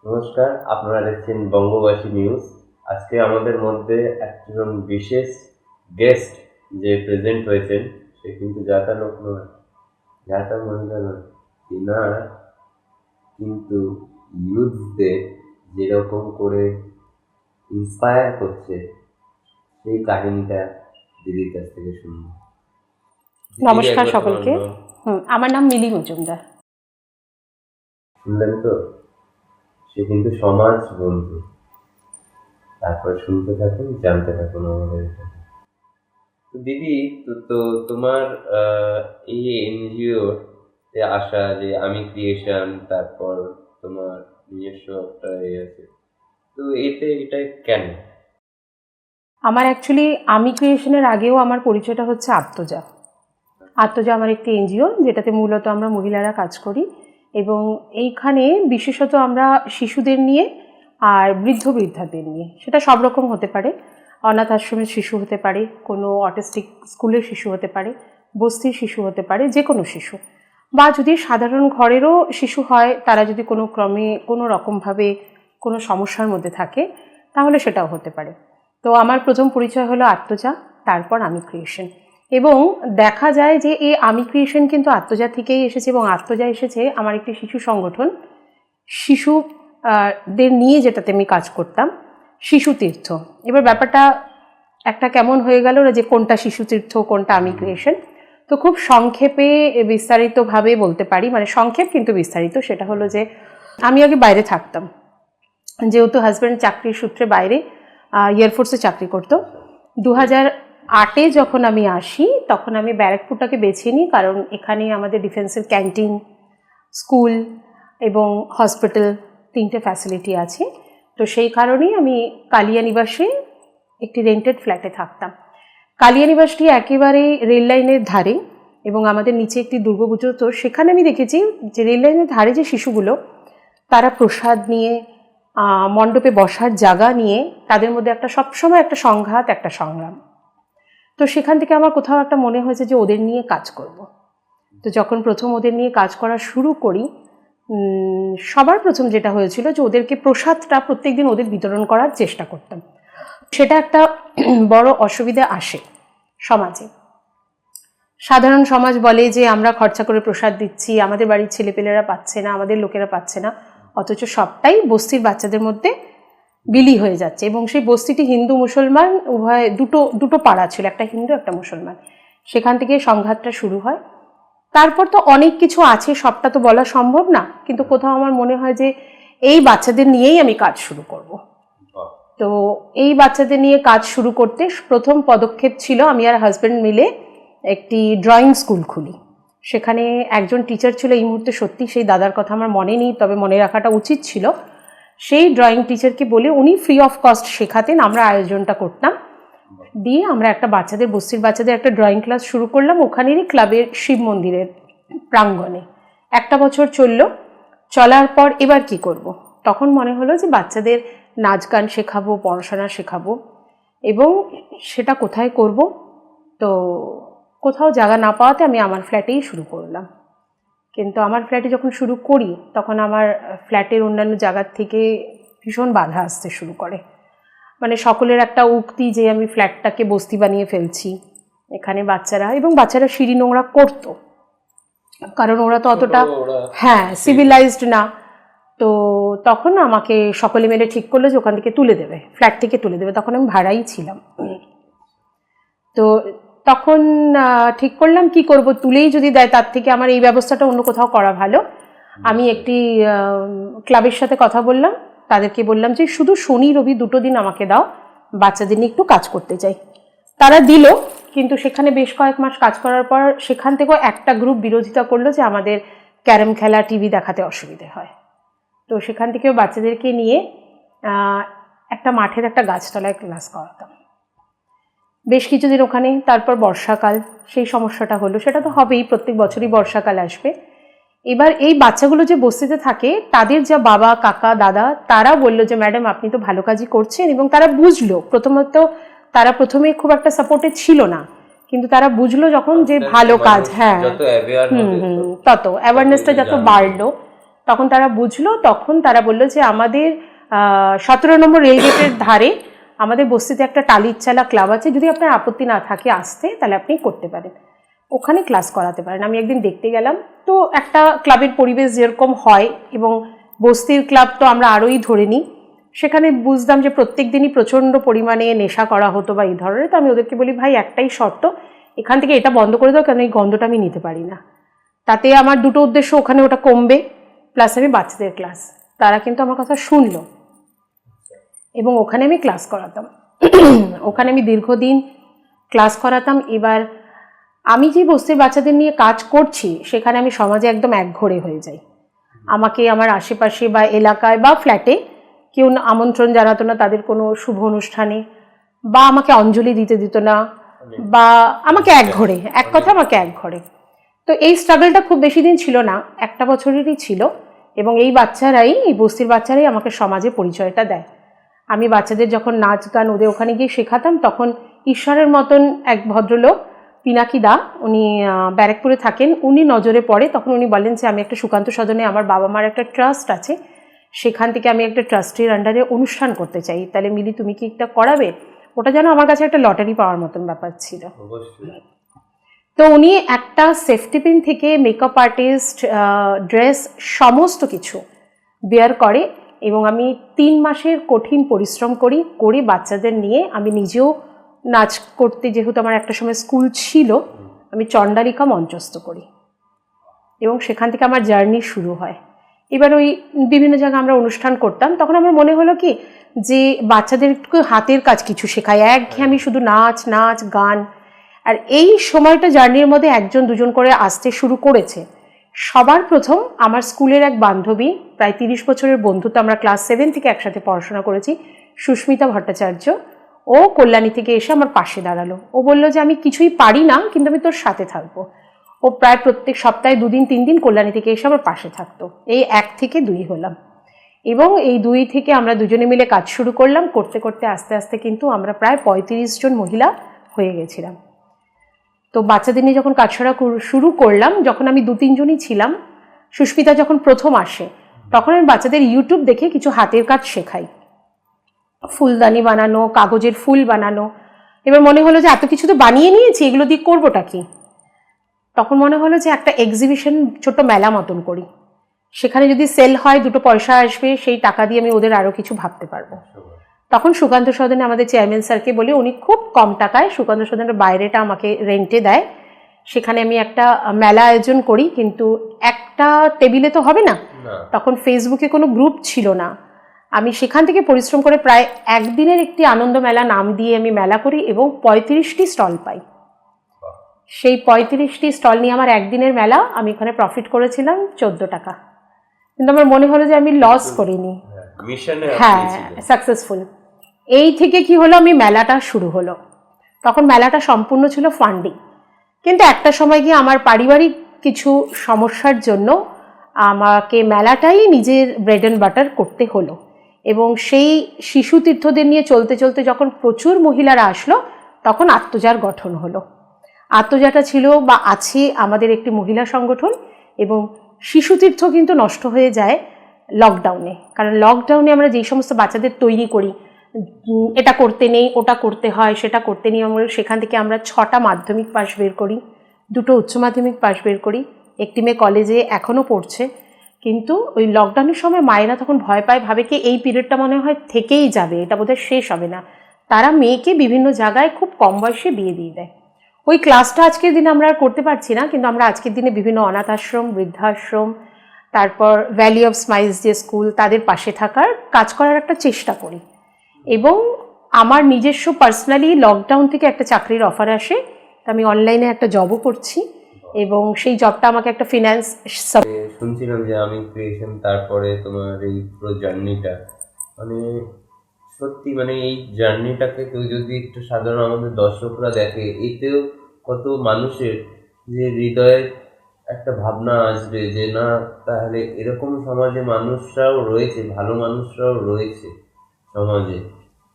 নমস্কার, আপনারা দেখছেন বঙ্গবাসী নিউজ। আজকে আমাদের মধ্যে একজন বিশেষ গেস্ট যে প্রেজেন্ট হয়েছেন, সে কিন্তু যাতা লোক নয়, যাতা মহিলা নয়। তিনার কিন্তু ইউথদের যেরকম করে ইন্সপায়ার করছে, সেই কাহিনীটা দিদির কাছ থেকে শুনবো। নমস্কার সকলকে। আমার নাম মিলি মজুমদার। শুনলেন তো, সে কিন্তু সমাজ বন্ধু। তারপরে শুনতে থাকুন, জানতে থাকুন আমাদের। তো দিদি, তো তোমার এই এনজিও তে আসা, যে আমি ক্রিয়েশন, তারপর তোমার নিজস্ব একটা আছে, তো এটা কেন? আমার অ্যাকচুয়ালি আমি ক্রিয়েশনের আগেও আমার পরিচয়টা হচ্ছে আত্মজা। আত্মজা আমার একটি এনজিও, যেটাতে মূলত আমরা মহিলারা কাজ করি, এবং এইখানে বিশেষত আমরা শিশুদের নিয়ে আর বৃদ্ধ বৃদ্ধাদের নিয়ে, সেটা সব রকম হতে পারে। অনাথ আশ্রমের শিশু হতে পারে, কোনো অটিস্টিক স্কুলের শিশু হতে পারে, বস্তির শিশু হতে পারে, যে কোনো শিশু, বা যদি সাধারণ ঘরেরও শিশু হয়, তারা যদি কোনো ক্রমে কোনো রকমভাবে কোনো সমস্যার মধ্যে থাকে, তাহলে সেটাও হতে পারে। তো আমার প্রথম পরিচয় হলো আত্মজা, তারপর আমি ক্রিয়েশন। এবং দেখা যায় যে এই আমি ক্রিয়েশন কিন্তু আত্মজা থেকেই এসেছে, এবং আত্মজা এসেছে আমার একটি শিশু সংগঠন, শিশু দের নিয়ে, যেটাতে আমি কাজ করতাম, শিশু তীর্থ। এবার ব্যাপারটা একটা কেমন হয়ে গেল না, যে কোনটা শিশু তীর্থ কোনটা আমি ক্রিয়েশন। তো খুব সংক্ষেপে বিস্তারিতভাবে বলতে পারি, মানে সংক্ষেপ কিন্তু বিস্তারিত। সেটা হলো যে আমি আগে বাইরে থাকতাম, যেহেতু হাজব্যান্ড চাকরির সূত্রে বাইরে এয়ারফোর্সে চাকরি করতো। 2008-এ যখন আমি আসি, তখন আমি ব্যারাকপুরটাকে বেছে নিই, কারণ এখানে আমাদের ডিফেন্সের ক্যান্টিন, স্কুল এবং হসপিটাল, তিনটে ফ্যাসিলিটি আছে। তো সেই কারণেই আমি কালিয়ানিবাসে একটি রেন্টেড ফ্ল্যাটে থাকতাম। কালিয়ানিবাসটি একেবারে রেল লাইনের ধারে, এবং আমাদের নিচে একটি দুর্গাপুজো। তো সেখানে আমি দেখেছি যে রেল লাইনের ধারে যে শিশুগুলো, তারা প্রসাদ নিয়ে, মণ্ডপে বসার জায়গা নিয়ে, তাদের মধ্যে একটা সবসময় একটা সংঘাত, একটা সংগ্রাম। তো সেখান থেকে আমার কোথাও একটা মনে হয়েছে যে ওদের নিয়ে কাজ করব। তো যখন প্রথম ওদের নিয়ে কাজ করা শুরু করি, সবার প্রথম যেটা হয়েছিল যে ওদেরকে প্রসাদটা প্রত্যেকদিন ওদের বিতরণ করার চেষ্টা করতাম। সেটা একটা বড় অসুবিধা আসে সমাজে। সাধারণ সমাজ বলে যে আমরা খরচা করে প্রসাদ দিচ্ছি, আমাদের বাড়ির ছেলেপেলেরা পাচ্ছে না, আমাদের লোকেরা পাচ্ছে না, অথচ সবটাই বস্তির বাচ্চাদের মধ্যে বিলি হয়ে যাচ্ছে। এবং সেই বস্তিটি হিন্দু মুসলমান উভয়, দুটো পাড়া ছিল, একটা হিন্দু একটা মুসলমান। সেখান থেকে সংঘাতটা শুরু হয়। তারপর তো অনেক কিছু আছে, সবটা তো বলা সম্ভব না, কিন্তু কোথাও আমার মনে হয় যে এই বাচ্চাদের নিয়েই আমি কাজ শুরু করব। তো এই বাচ্চাদের নিয়ে কাজ শুরু করতে প্রথম পদক্ষেপ ছিল আমি আর হাজব্যান্ড মিলে একটি ড্রয়িং স্কুল খুলি। সেখানে একজন টিচার ছিল, এই মুহূর্তে সত্যি সেই দাদার কথা আমার মনে নেই, তবে মনে রাখাটা উচিত ছিল। সেই ড্রয়িং টিচারকে বলে উনি ফ্রি অফ কস্ট শেখাতেন, আমরা আয়োজনটা করতাম। দিয়ে আমরা একটা বাচ্চাদের, বস্তির বাচ্চাদের একটা ড্রয়িং ক্লাস শুরু করলাম ওখানেরই ক্লাবের শিব মন্দিরের প্রাঙ্গণে। একটা বছর চলার পর এবার কি করব, তখন মনে হলো যে বাচ্চাদের নাচ গান শেখাবো, পড়াশোনা শেখাবো, এবং সেটা কোথায় করব। তো কোথাও জায়গা না পাওয়াতে আমি আমার ফ্ল্যাটেই শুরু করলাম। কিন্তু আমার ফ্ল্যাটে যখন শুরু করি, তখন আমার ফ্ল্যাটের অন্যান্য জায়গার থেকে ভীষণ বাধা আসতে শুরু করে। মানে সকলের একটা উক্তি যে আমি ফ্ল্যাটটাকে বস্তি বানিয়ে ফেলছি, এখানে বাচ্চারা সিঁড়ি নোংরা করতো, কারণ ওরা তো অতটা সিভিলাইজড না। তো তখন আমাকে সকলে মিলে ঠিক করলো যে ওখান থেকে তুলে দেবে, ফ্ল্যাট থেকে তুলে দেবে। তখন আমি ভাড়াই ছিলাম। তো তখন ঠিক করলাম কি করব, তুলেই যদি দেয় তার থেকে আমার এই ব্যবস্থাটা অন্য কোথাও করা ভালো। আমি একটি ক্লাবের সাথে কথা বললাম, তাদেরকে বললাম যে শুধু শনি রবি দুটো দিন আমাকে দাও, বাচ্চাদের নিয়ে একটু কাজ করতে চাই। তারা দিল, কিন্তু সেখানে বেশ কয়েক মাস কাজ করার পর সেখান থেকেও একটা গ্রুপ বিরোধিতা করলো যে আমাদের ক্যারম খেলা, টিভি দেখাতে অসুবিধে হয়। তো সেখান থেকেও বাচ্চাদেরকে নিয়ে একটা মাঠের একটা গাছতলায় ক্লাস করাতাম বেশ কিছুদিন ওখানে। তারপর বর্ষাকাল, সেই সমস্যাটা হলো। সেটা তো হবেই, প্রত্যেক বছরই বর্ষাকাল আসবে। এবার এই বাচ্চাগুলো যে বস্তিতে থাকে, তাদের যা বাবা, কাকা, দাদা, তারা বললো যে ম্যাডাম আপনি তো ভালো কাজই করছেন। এবং তারা বুঝলো, তারা প্রথমে খুব একটা সাপোর্টে ছিল না, কিন্তু তারা বুঝলো যখন যে ভালো কাজ, তত অ্যাওয়ারনেসটা যত বাড়লো, তখন তারা বুঝলো, তখন তারা বললো যে আমাদের 17 নম্বর রেলগেটের ধারে আমাদের বস্তিতে একটা টালির চালা ক্লাব আছে, যদি আপনার আপত্তি না থাকে আসতে তাহলে আপনি করতে পারেন, ওখানে ক্লাস করাতে পারেন। আমি একদিন দেখতে গেলাম, তো একটা ক্লাবের পরিবেশ যেরকম হয়, এবং বস্তির ক্লাব তো আমরা আরোই ধরে নিই, সেখানে বুঝলাম যে প্রত্যেক দিনই প্রচণ্ড পরিমাণে নেশা করা হতো বা এই ধরনের। তো আমি ওদেরকে বলি, ভাই একটাই শর্ত, এখান থেকে এটা বন্ধ করে দাও, কারণ এই গন্ধটা আমি নিতে পারি না। তাতে আমার দুটো উদ্দেশ্য, ওখানে ওটা কমবে, প্লাস আমি বাচ্চাদের ক্লাস। তারা কিন্তু আমার কথা শুনলো এবং ওখানে আমি ক্লাস করাতাম। ওখানে আমি দীর্ঘদিন ক্লাস করাতাম। এবার আমি যে বস্তির বাচ্চাদের নিয়ে কাজ করছি, সেখানে আমি সমাজে একদম একঘরে হয়ে যাই। আমাকে আমার আশেপাশে বা এলাকায় বা ফ্ল্যাটে কেউ আমন্ত্রণ জানাতো না তাদের কোনো শুভ অনুষ্ঠানে, বা আমাকে অঞ্জলি দিতে দিত না, বা আমাকে একঘরে, এক কথা আমাকে একঘরে। তো এই স্ট্রাগলটা খুব বেশি দিন ছিল না, 1 বছরেরই ছিল। এবং এই বাচ্চারাই, এই বস্তির বাচ্চারাই আমাকে সমাজে পরিচয়টা দেয়। আমি বাচ্চাদের যখন নাচ গান ওদের ওখানে গিয়ে শেখাতাম, তখন ঈশ্বরের মতন এক ভদ্রলোক, পিনাকি দা, উনি ব্যারাকপুরে থাকেন, উনি নজরে পড়ে। তখন উনি বলেন যে আমি একটা সুকান্ত সদনে, আমার বাবা মার একটা ট্রাস্ট আছে, সেখান থেকে আমি একটা ট্রাস্টের আন্ডারে অনুষ্ঠান করতে চাই, তাহলে মিলি তুমি কি একটা করাবে? ওটা যেন আমার কাছে একটা লটারি পাওয়ার মতন ব্যাপার ছিল। তো উনি একটা সেফটি পিন থেকে মেকআপ আর্টিস্ট, ড্রেস, সমস্ত কিছু বেয়ার করে, এবং আমি 3 মাসের কঠিন পরিশ্রম করি বাচ্চাদের নিয়ে। আমি নিজেও নাচ করতে, যেহেতু আমার একটা সময় স্কুল ছিল, আমি চণ্ডালিকা মঞ্চস্থ করি, এবং সেখান থেকে আমার জার্নি শুরু হয়। এবার ওই বিভিন্ন জায়গায় আমরা অনুষ্ঠান করতাম, তখন আমার মনে হলো কি যে বাচ্চাদের একটু হাতের কাজ কিছু শেখাই, একঘেয়েমি শুধু নাচ নাচ গান। আর এই সময়টা জার্নির মধ্যে 1-2 করে আসতে শুরু করেছে। সবার প্রথম আমার স্কুলের এক বান্ধবী, প্রায় 30 বছরের বন্ধুত্ব, আমরা ক্লাস 7 থেকে একসাথে পড়াশোনা করেছি, সুস্মিতা ভট্টাচার্য। ও কল্যাণী থেকে এসে আমার পাশে দাঁড়ালো। ও বলল যে আমি কিছুই পারি না, কিন্তু আমি তোর সাথে থাকবো। ও প্রায় প্রত্যেক সপ্তাহে 2 দিন 3 দিন কল্যাণী থেকে এসে আমার পাশে থাকতো। এই 1 থেকে 2 হলাম, এবং এই 2 থেকে আমরা দুজনে মিলে কাজ শুরু করলাম। করতে করতে আস্তে আস্তে কিন্তু আমরা প্রায় 35 জন মহিলা হয়ে গেছিলাম। তো বাচ্চাদের নিয়ে যখন কাজ শুরু করলাম, যখন আমি 2-3 জনই ছিলাম, সুস্মিতা যখন প্রথম আসে, তখন আমি বাচ্চাদের ইউটিউব দেখে কিছু হাতের কাজ শেখাই, ফুলদানি বানানো, কাগজের ফুল বানানো। এবার মনে হলো যে এত কিছু তো বানিয়ে নিয়েছি, এগুলো দিয়ে করবোটা কি? তখন মনে হলো যে একটা এক্সিবিশন, ছোট্ট মেলা মতন করি, সেখানে যদি সেল হয় 2 পয়সা আসবে, সেই টাকা দিয়ে আমি ওদের আরও কিছু ভাবতে পারবো। তখন সুকান্ত সদনে আমাদের চেয়ারম্যান স্যারকে বলি, উনি খুব কম টাকায় সুকান্ত সদনের বাইরেটা আমাকে রেন্টে দেয়, সেখানে আমি একটা মেলা আয়োজন করি। কিন্তু একটা টেবিলে তো হবে না, তখন ফেসবুকে কোনো গ্রুপ ছিল না। আমি সেখান থেকে পরিশ্রম করে প্রায় একদিনের একটি আনন্দ মেলা নাম দিয়ে আমি মেলা করি, এবং 35টি স্টল পাই। সেই 35টি স্টল নিয়ে আমার একদিনের মেলা, আমি ওখানে প্রফিট করেছিলাম 14 টাকা। কিন্তু আমার মনে হলো যে আমি লস করিনি, হ্যাঁ সাকসেসফুল। এই থেকে কি হলো, আমি মেলাটা শুরু হলো। তখন মেলাটা সম্পূর্ণ ছিল ফান্ডিং, কিন্তু একটা সময় গিয়ে আমার পারিবারিক কিছু সমস্যার জন্য আমাকে মেলাটাই নিজের ব্রেড অ্যান্ড বাটার করতে হলো। এবং সেই শিশু তীর্থদের নিয়ে চলতে চলতে যখন প্রচুর মহিলারা আসলো, তখন আত্মজার গঠন হলো। আত্মজাটা ছিল বা আছে আমাদের একটি মহিলা সংগঠন, এবং শিশু তীর্থ কিন্তু নষ্ট হয়ে যায় লকডাউনে। কারণ লকডাউনে আমরা যেই সমস্ত বাচ্চাদের তৈরি করি, এটা করতে নেই, ওটা করতে হয়, সেটা করতে নেই, আমরা সেখান থেকে আমরা 6টা মাধ্যমিক পাস বের করি, 2টো উচ্চ মাধ্যমিক পাস বের করি। একটি মেয়ে কলেজে এখনও পড়ছে। কিন্তু ওই লকডাউনের সময় মায়েরা তখন ভয় পায়, ভাবে কি এই পিরিয়ডটা মনে হয় থেকেই যাবে, এটা বোধহয় শেষ হবে না। তারা মেয়েকে বিভিন্ন জায়গায় খুব কম বয়সে বিয়ে দিয়ে দেয়। ওই ক্লাসটা আজকের দিনে আমরা আর করতে পারছি না, কিন্তু আমরা আজকের দিনে বিভিন্ন অনাথ আশ্রম, বৃদ্ধাশ্রম, তারপর ভ্যালি অফ স্মাইলস যে স্কুল, তাদের পাশে থাকার কাজ করার একটা চেষ্টা করি। এবং আমার নিজস্ব পার্সোনালি লকডাউন থেকে একটা চাকরির অফার আসে, আমি অনলাইনে একটা জবও করছি, এবং সেই জবটা আমাকে একটা ফিন্যান্স। শুনছিলাম যে আমি ক্রিয়েশন, তারপরে তোমার এই পুরো জার্নিটা, মানে সত্যি, মানে এই জার্নিটাকে কেউ যদি একটু সাধারণ আমাদের দর্শকরা দেখে, এতেও কত মানুষের যে হৃদয়ে একটা ভাবনা আসবে যে না, তাহলে এরকম সমাজে মানুষরাও রয়েছে, ভালো মানুষরাও রয়েছে সমাজে।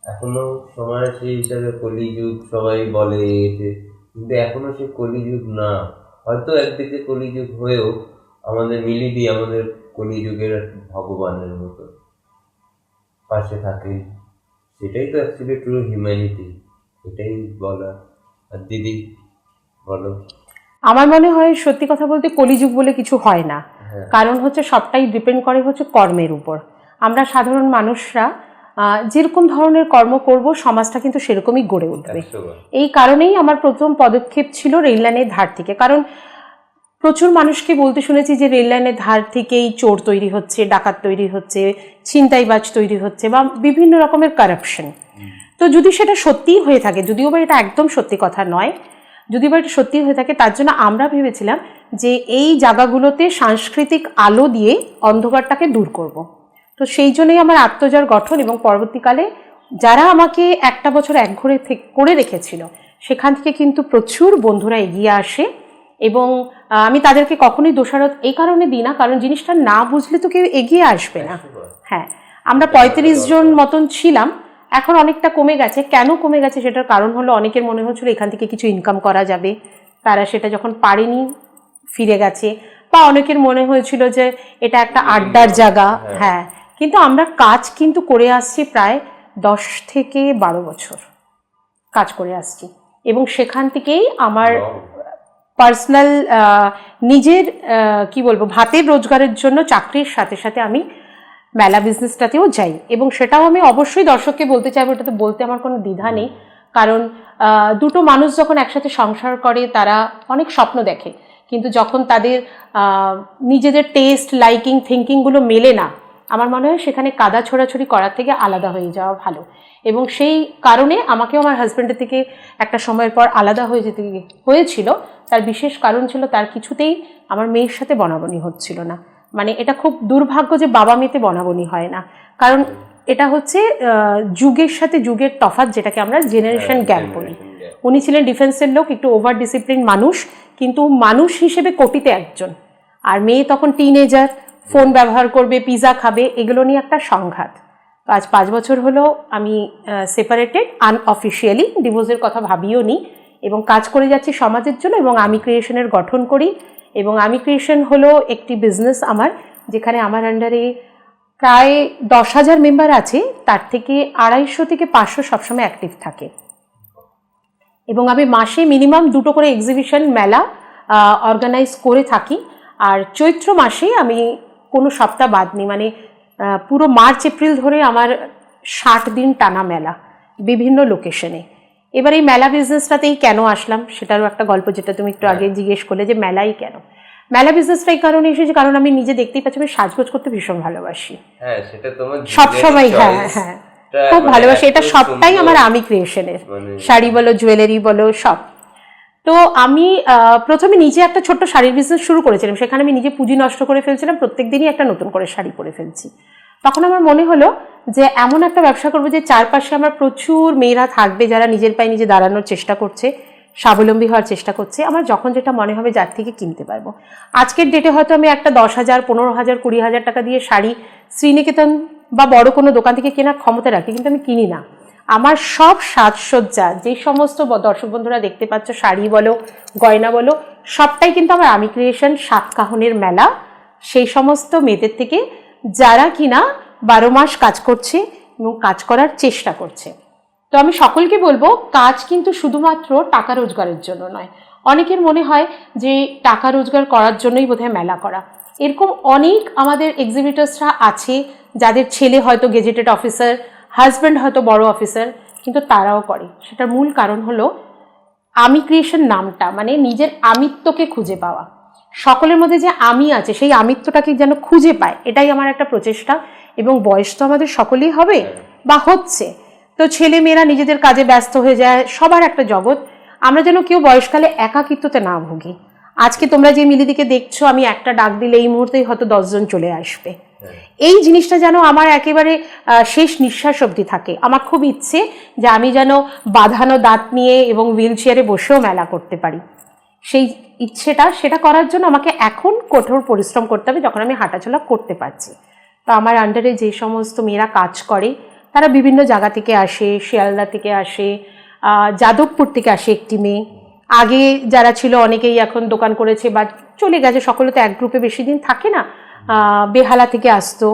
এখনো সময় সেই হিসাবে কলিযুগ সবাই বলে এতে, কিন্তু এখনো সে কলিযুগ না। হয়তো একদিকে কলিযুগ হয়েও আমাদের মিলিদি, আমাদের কলিযুগের ভগবানের মতো পাশে থাকে, সেটাই তো অ্যাকচুয়ালি ট্রু হিউম্যানিটি, এটাই বলা। আর দিদি বলো। আমার মনে হয় সত্যি কথা বলতে কলিযুগ বলে কিছু হয় না। হ্যাঁ। কারণ হচ্ছে সবটাই ডিপেন্ড করে হচ্ছে কর্মের উপর। আমরা সাধারণ মানুষরা যেরকম ধরনের কর্ম করব সমাজটা কিন্তু সেরকমই গড়ে উঠবে। 100 এই কারণেই আমার প্রথম পদক্ষেপ ছিল রেল লাইনের ধার থেকে। কারণ প্রচুর মানুষকে বলতে শুনেছি যে রেল লাইনের ধার থেকেই চোর তৈরি হচ্ছে, ডাকাত তৈরি হচ্ছে, ছিনতাইবাজ তৈরি হচ্ছে বা বিভিন্ন রকমের কারাপশন। তো যদি সেটা সত্যিই হয়ে থাকে, যদিও বা এটা একদম সত্যি কথা নয়, যদি বা এটা সত্যি হয়ে থাকে, তার জন্য আমরা ভেবেছিলাম যে এই জায়গাগুলোতে সাংস্কৃতিক আলো দিয়ে অন্ধকারটাকে দূর করব। তো সেই জন্যই আমার আত্মজার গঠন, এবং পরবর্তীকালে যারা আমাকে একটা বছর একঘরে করে রেখেছিল সেখান থেকে কিন্তু প্রচুর বন্ধুরা এগিয়ে আসে, এবং আমি তাদেরকে কখনোই দোষারোপ এই কারণে দিই না, কারণ জিনিসটা না বুঝলে তো কেউ এগিয়ে আসবে না। হ্যাঁ, আমরা 35 জন মতন ছিলাম, এখন অনেকটা কমে গেছে। কেন কমে গেছে সেটার কারণ হলো অনেকের মনে হচ্ছিল এখান থেকে কিছু ইনকাম করা যাবে, তারা সেটা যখন পারেনি ফিরে গেছে, বা অনেকের মনে হয়েছিল যে এটা একটা আড্ডার জায়গা। হ্যাঁ, কিন্তু আমরা কাজ কিন্তু করে আসছি প্রায় 10 থেকে 12 বছর কাজ করে আসছি, এবং সেখান থেকেই আমার পার্সোনাল নিজের কি বলবো ভাতের রোজগারের জন্য চাকরির সাথে সাথে আমি মেলা বিজনেসটাতেও যাই, এবং সেটাও আমি অবশ্যই দর্শককে বলতে চাইবো, এটা তো বলতে আমার কোনো দ্বিধা নেই। কারণ দুটো মানুষ যখন একসাথে সংসার করে তারা অনেক স্বপ্ন দেখে, কিন্তু যখন তাদের নিজেদের টেস্ট, লাইকিং, থিঙ্কিংগুলো মেলে না, আমার মনে হয় সেখানে কাদা ছোড়াছড়ি করার থেকে আলাদা হয়ে যাওয়া ভালো। এবং সেই কারণে আমাকেও আমার হাজব্যান্ডের থেকে একটা সময়ের পর আলাদা হয়ে যেতে হয়েছিল। তার বিশেষ কারণ ছিল তার কিছুতেই আমার মেয়ের সাথে বনাবনি হচ্ছিল না। মানে এটা খুব দুর্ভাগ্য যে বাবা মেয়েতে বনাবনি হয় না, কারণ এটা হচ্ছে যুগের সাথে যুগের তফাৎ, যেটাকে আমরা জেনারেশন গ্যাপ বলি। উনি ছিলেন ডিফেন্সের লোক, একটু ওভার ডিসিপ্লিন মানুষ, কিন্তু মানুষ হিসেবে কোটিতে একজন। আর মেয়ে তখন টিনেজার, ফোন ব্যবহার করবে, পিৎজা খাবে, এগুলো নিয়ে একটা সংঘাত। তো আজ 5 বছর হলো আমি সেপারেটেড, আনঅফিসিয়ালি, ডিভোর্সের কথা ভাবিও নি, এবং কাজ করে যাচ্ছি সমাজের জন্য। এবং আমি ক্রিয়েশনের গঠন করি, এবং আমি ক্রিয়েশন হলো একটি বিজনেস আমার, যেখানে আমার আন্ডারে প্রায় 10,000 মেম্বার আছে, তার থেকে 250 থেকে 500 সবসময় অ্যাক্টিভ থাকে। এবং আমি মাসে মিনিমাম 2টো করে এক্সিবিশন, মেলা অর্গানাইজ করে থাকি। আর চৈত্র মাসে আমি কোনো সপ্তাহ বাদ নিই, মানে পুরো মার্চ এপ্রিল ধরে আমার 60 দিন টানা মেলা বিভিন্ন লোকেশনে। এবার এই মেলা বিজনেসটাতেই কেন আসলাম সেটারও একটা গল্প, যেটা তুমি একটু আগে জিজ্ঞেস করলে যে মেলাই কেন। মেলা বিজনেসটা এই কারণে এসেছে কারণ আমি নিজে দেখতেই পাচ্ছি আমি সাজগোজ করতে ভীষণ ভালোবাসি। হ্যাঁ, সেটা তোমার সবসময়, হ্যাঁ হ্যাঁ, খুব ভালোবাসি। এটা সবটাই আমার আমি ক্রিয়েশনের, শাড়ি বলো, জুয়েলারি বলো, সব। তো আমি প্রথমে নিজে একটা ছোট্ট শাড়ির বিজনেস শুরু করেছিলাম, সেখানে আমি নিজে পুঁজি নষ্ট করে ফেলছিলাম, প্রত্যেক দিনই একটা নতুন করে শাড়ি পরে ফেলছি। তখন আমার মনে হলো যে এমন একটা ব্যবসা করবো যে চারপাশে আমার প্রচুর মেয়েরা থাকবে যারা নিজের পায়ে নিজে দাঁড়ানোর চেষ্টা করছে, স্বাবলম্বী হওয়ার চেষ্টা করছে। আমার যখন যেটা মনে হবে যার থেকে কিনতে পারবো। আজকের ডেটে হয়তো আমি একটা 10,000, 15,000, 20,000 টাকা দিয়ে শাড়ি শ্রীনিকেতন বা বড় কোনো দোকান থেকে কেনার ক্ষমতা রাখি, কিন্তু আমি কিনি না। আমার সব সাজসজ্জা, যে সমস্ত দর্শক বন্ধুরা দেখতে পাচ্ছ, শাড়ি বলো, গয়না বলো, সবটাই কিন্তু আমার আমি ক্রিয়েশন, সাতকাহনের মেলা, সেই সমস্ত মেয়েদের থেকে যারা কিনা 12 মাস কাজ করছে এবং কাজ করার চেষ্টা করছে। তো আমি সকলকে বলবো, কাজ কিন্তু শুধুমাত্র টাকা রোজগারের জন্য নয়। অনেকের মনে হয় যে টাকা রোজগার করার জন্যই বোধহয় মেলা করা। এরকম অনেক আমাদের এক্সিবিটার্সরা আছে যাদের ছেলে হয়তো গেজেটেড অফিসার, হাজব্যান্ড হয়তো বড় অফিসার, কিন্তু তারাও করে। সেটার মূল কারণ হলো আমি ক্রিয়েশন নামটা, মানে নিজের আমিত্বকে খুঁজে পাওয়া। সকলের মধ্যে যে আমি আছে সেই আমিত্বটাকে যেন খুঁজে পায়, এটাই আমার একটা প্রচেষ্টা। এবং বয়স তো আমাদের সকলেই হবে বা হচ্ছে, তো ছেলে মেয়েরা নিজেদের কাজে ব্যস্ত হয়ে যায়, সবার একটা জগৎ। আমরা যেন কেউ বয়সকালে একাকিত্বতে না ভুগি। আজকে তোমরা যে মিলিদিকে দেখছো, আমি একটা ডাক দিলে এই মুহূর্তেই হয়তো 10 জন চলে আসবে। এই জিনিসটা যেন আমার একেবারে শেষ নিঃশ্বাস অবধি থাকে। আমার খুব ইচ্ছে যে আমি যেন বাঁধানো দাঁত নিয়ে এবং হুইল চেয়ারে বসেও মেলা করতে পারি। সেই ইচ্ছেটা, সেটা করার জন্য আমাকে এখন কঠোর পরিশ্রম করতে হবে, যখন আমি হাঁটাচলা করতে পারছি। তো আমার আন্ডারে যে সমস্ত মেয়েরা কাজ করে তারা বিভিন্ন জায়গা থেকে আসে, শিয়ালদা থেকে আসে, যাদবপুর থেকে আসে একটি মেয়ে। আগে যারা ছিল অনেকেই এখন দোকান করেছে বা চলে গেছে, সকলে তো এক গ্রুপে বেশি দিন থাকে না। বেহালা থেকে আসতো।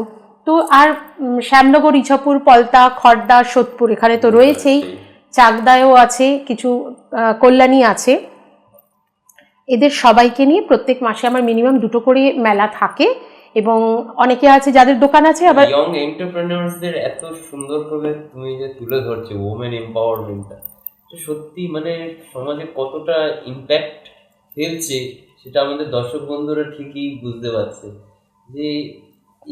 তো আর শ্যামনগর, ইছাপুর, পলতা, খড়দা, সোদপুর এখানে তো রয়েছেই, চাকদায়ও আছে কিছু, কল্যাণী আছে। এদের সবাইকে নিয়ে প্রত্যেক মাসে আমার মিনিমাম 2টো করে মেলা থাকে। এবং অনেকে আছে যাদের দোকান আছে, আবার ইয়ং এন্টারপ্রেনার্সদের এত সুন্দর করে তুমি যে তুলে ধরছো ওমেন এম্পাওয়ারমেন্টটা, সত্যি মানে সমাজে কতটা ইম্প্যাক্ট ফেলছে সেটা আমাদের দর্শক বন্ধুরা ঠিকই বুঝতে পারছে। যে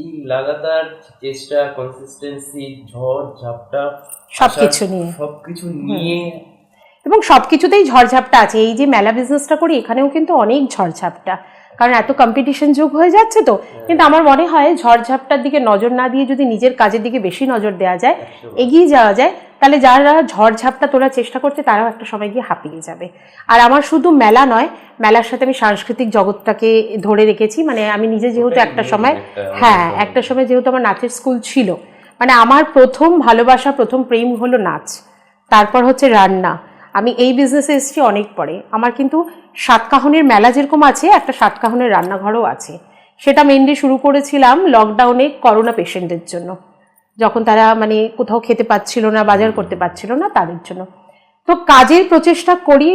এই লাগাতার চেষ্টা, কনসিস্টেন্সি, ঝড় ঝাপটা সবকিছু নিয়ে এবং সবকিছুতেই ঝড়ঝাপটা আছে। এই যে মেলা বিজনেসটা করি এখানেও কিন্তু অনেক ঝড়ঝাপটা, কারণ এত কম্পিটিশন যুগ হয়ে যাচ্ছে। তো কিন্তু আমার মনে হয় ঝড়ঝাপটার দিকে নজর না দিয়ে যদি নিজের কাজের দিকে বেশি নজর দেওয়া যায়, এগিয়ে যাওয়া যায়, তাহলে যারা ঝড়ঝাপটা তোলার চেষ্টা করছে তারাও একটা সময় গিয়ে হাঁপিয়ে যাবে। আর আমার শুধু মেলা নয়, মেলার সাথে আমি সাংস্কৃতিক জগৎটাকে ধরে রেখেছি। মানে আমি নিজে যেহেতু একটা সময়, একটা সময় যেহেতু আমার নাচের স্কুল ছিল, মানে আমার প্রথম ভালোবাসা, প্রথম প্রেম হলো নাচ, তারপর হচ্ছে রান্না। আমি এই বিজনেসে এসেছি অনেক পরে। আমার কিন্তু সাতকাহনের মেলা যেরকম আছে, একটা সাতকাহনের রান্নাঘরও আছে। সেটা মেনলি শুরু করেছিলাম লকডাউনে করোনা পেশেন্টদের জন্য, যখন তারা মানে কোথাও খেতে পাচ্ছিল না, বাজার করতে পারছিল না, তাদের জন্য। তো কাজের প্রচেষ্টা করি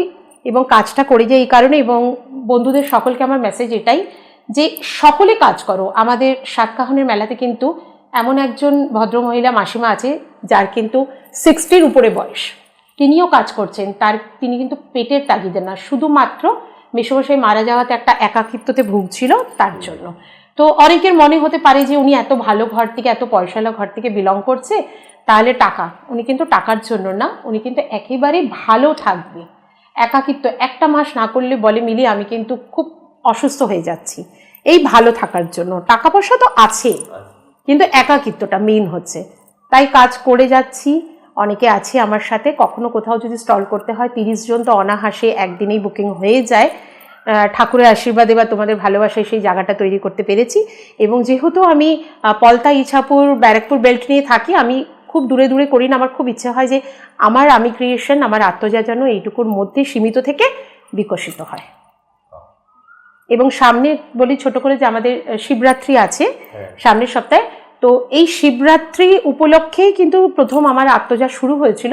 এবং কাজটা করে যাই এই কারণে। এবং বন্ধুদের সকলকে আমার মেসেজ এটাই যে সকলে কাজ করো। আমাদের সাতকাহনের মেলাতে কিন্তু এমন একজন ভদ্রমহিলা মাসিমা আছে যার কিন্তু 60-র উপরে বয়স, তিনিও কাজ করছেন। তিনি কিন্তু পেটের তাগিদে না, শুধুমাত্র মেসোমশাই মারা যাওয়াতে একটা একাকিত্বতে ভুগছিল তার জন্য। তো অনেকের মনে হতে পারে যে উনি এত ভালো ঘর থেকে, এত পয়সাওয়ালা ঘর থেকে বিলং করছে, তাহলে টাকা। উনি কিন্তু টাকার জন্য না, উনি কিন্তু একেবারে ভালো থাকবে। একাকিত্ব একটা মাস না করলে বলে মিলি আমি কিন্তু খুব অসুস্থ হয়ে যাচ্ছি, এই ভালো থাকার জন্য। টাকা পয়সা তো আছে, কিন্তু একাকিত্বটা মেইন হচ্ছে। তাই কাজ করে যাচ্ছি। অনেকে আছে আমার সাথে, কখনো কোথাও যদি স্টল করতে হয় 30 জন তো অনাহাসে একদিনেই বুকিং হয়ে যায়। ঠাকুরের আশীর্বাদে বা তোমাদের ভালোবাসায় সেই জায়গাটা তৈরি করতে পেরেছি। এবং যেহেতু আমি পলতা, ইছাপুর, ব্যারাকপুর বেল্ট নিয়ে থাকি, আমি খুব দূরে দূরে করি না। আমার খুব ইচ্ছা হয় যে আমার আমি ক্রিয়েশন, আমার আত্মজা যেন এইটুকুর মধ্যে সীমিত থেকে বিকশিত হয়। এবং সামনে বলি ছোট করে যে আমাদের শিবরাত্রি আছে সামনের সপ্তাহে। তো এই শিবরাত্রি উপলক্ষেই কিন্তু প্রথম আমার আত্মজা শুরু হয়েছিল,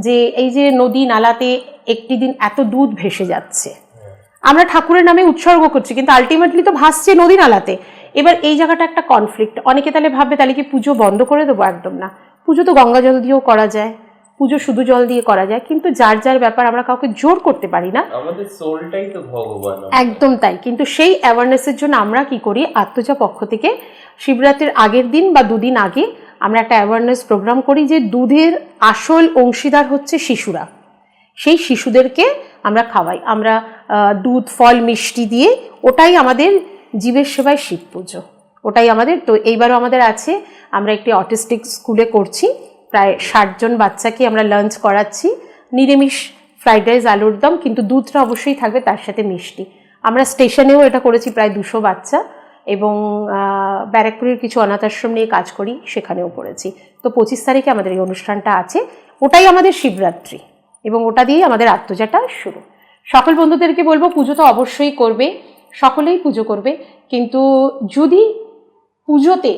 যে এই যে নদী নালাতে একটি দিন এত দুধ ভেসে যাচ্ছে, আমরা ঠাকুরের নামে উৎসর্গ করছি, কিন্তু আলটিমেটলি তো ভাসছে নদী নালাতে। এবার এই জায়গাটা একটা কনফ্লিক্ট। অনেকে তাহলে ভাববে তাহলে কি পুজো বন্ধ করে দেবো? একদম না, পুজো তো গঙ্গা জল দিয়েও করা যায়, পুজো শুধু জল দিয়ে করা যায়, কিন্তু যার যার ব্যাপার, আমরা কাউকে জোর করতে পারি না। আমাদের সোলটাই তো ভগবান। একদম তাই। কিন্তু সেই অ্যাওয়ারনেসের জন্য আমরা কি করি, আত্মজা পক্ষ থেকে শিবরাত্রির আগের দিন বা 2 দিন আগে আমরা একটা অ্যাওয়ারনেস প্রোগ্রাম করি যে দুধের আসল অংশীদার হচ্ছে শিশুরা। সেই শিশুদেরকে আমরা খাওয়াই, আমরা দুধ, ফল, মিষ্টি দিয়ে। ওটাই আমাদের জীবের সেবায় শিব পুজো, ওটাই আমাদের। তো এইবারও আমাদের আছে, আমরা একটি অটিস্টিক স্কুলে করছি, প্রায় 60 জন বাচ্চাকে আমরা লাঞ্চ করাচ্ছি। নিরামিষ ফ্রাইড রাইস, আলুর দম, কিন্তু দুধটা অবশ্যই থাকবে, তার সাথে মিষ্টি। আমরা স্টেশনেও এটা করেছি, প্রায় 200 বাচ্চা। এবং ব্যারাকপুরের কিছু অনাথ আশ্রম নিয়ে কাজ করি, সেখানেও করেছি। তো 25 তারিখে আমাদের এই অনুষ্ঠানটা আছে, ওটাই আমাদের শিবরাত্রি এবং ওটা দিয়েই আমাদের আত্মজাটা শুরু। সকল বন্ধুদেরকে বলবো পুজো তো অবশ্যই করবে, সকলেই পুজো করবে, কিন্তু যদি পুজোতে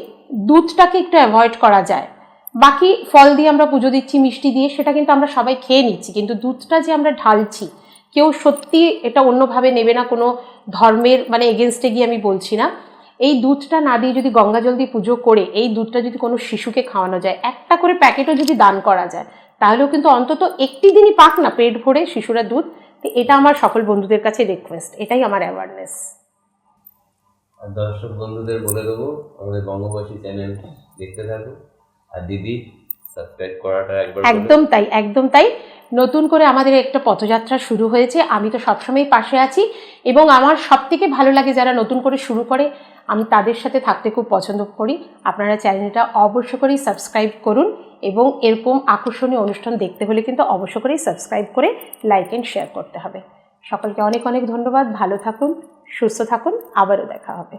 দুধটাকে একটু অ্যাভয়েড করা যায়, বাকি ফল দিয়ে আমরা পুজো দিচ্ছি, মিষ্টি দিয়ে, সেটা কিন্তু আমরা সবাই খেয়ে নিচ্ছি, কিন্তু দুধটা যে আমরা ঢালছি, কেউ সত্যি এটা অন্যভাবে নেবে না, কোনো ধর্মের মানে এগেনস্টে গিয়ে আমি বলছি না। এই দুধটা না দিয়ে যদি গঙ্গা জল দিয়ে পুজো করে এই দুধটা যদি কোনো শিশুকে খাওয়ানো যায়, একটা করে প্যাকেটও যদি দান করা যায়, তাহলেও কিন্তু অন্তত একটি দিনই পাক না পেট ভরে শিশুরা দুধ। তো এটা আমার সকল বন্ধুদের কাছে রিকোয়েস্ট, এটাই আমার অ্যাওয়ারনেস। দর্শক বন্ধুদের বলে দেবো আমাদের বঙ্গবাসী চ্যানেল দেখতে থাকো, আর দিদি সাবস্ক্রাইব করাটা একবার। একদম তাই, একদম তাই। নতুন করে আমাদের একটা পথযাত্রা শুরু হয়েছে, আমি তো সবসময় পাশে আছি। এবং আমার সবথেকে ভালো লাগে যারা নতুন করে শুরু করে, আমি তাদের সাথে থাকতে খুব পছন্দ করি। আপনারা চ্যানেলটা অবশ্য করেই সাবস্ক্রাইব করুন, এবং এরকম আকর্ষণীয় অনুষ্ঠান দেখতে হলে কিন্তু অবশ্য করেই সাবস্ক্রাইব করে লাইক অ্যান্ড শেয়ার করতে হবে। সকলকে অনেক অনেক ধন্যবাদ। ভালো থাকুন, সুস্থ থাকুন, আবারও দেখা হবে।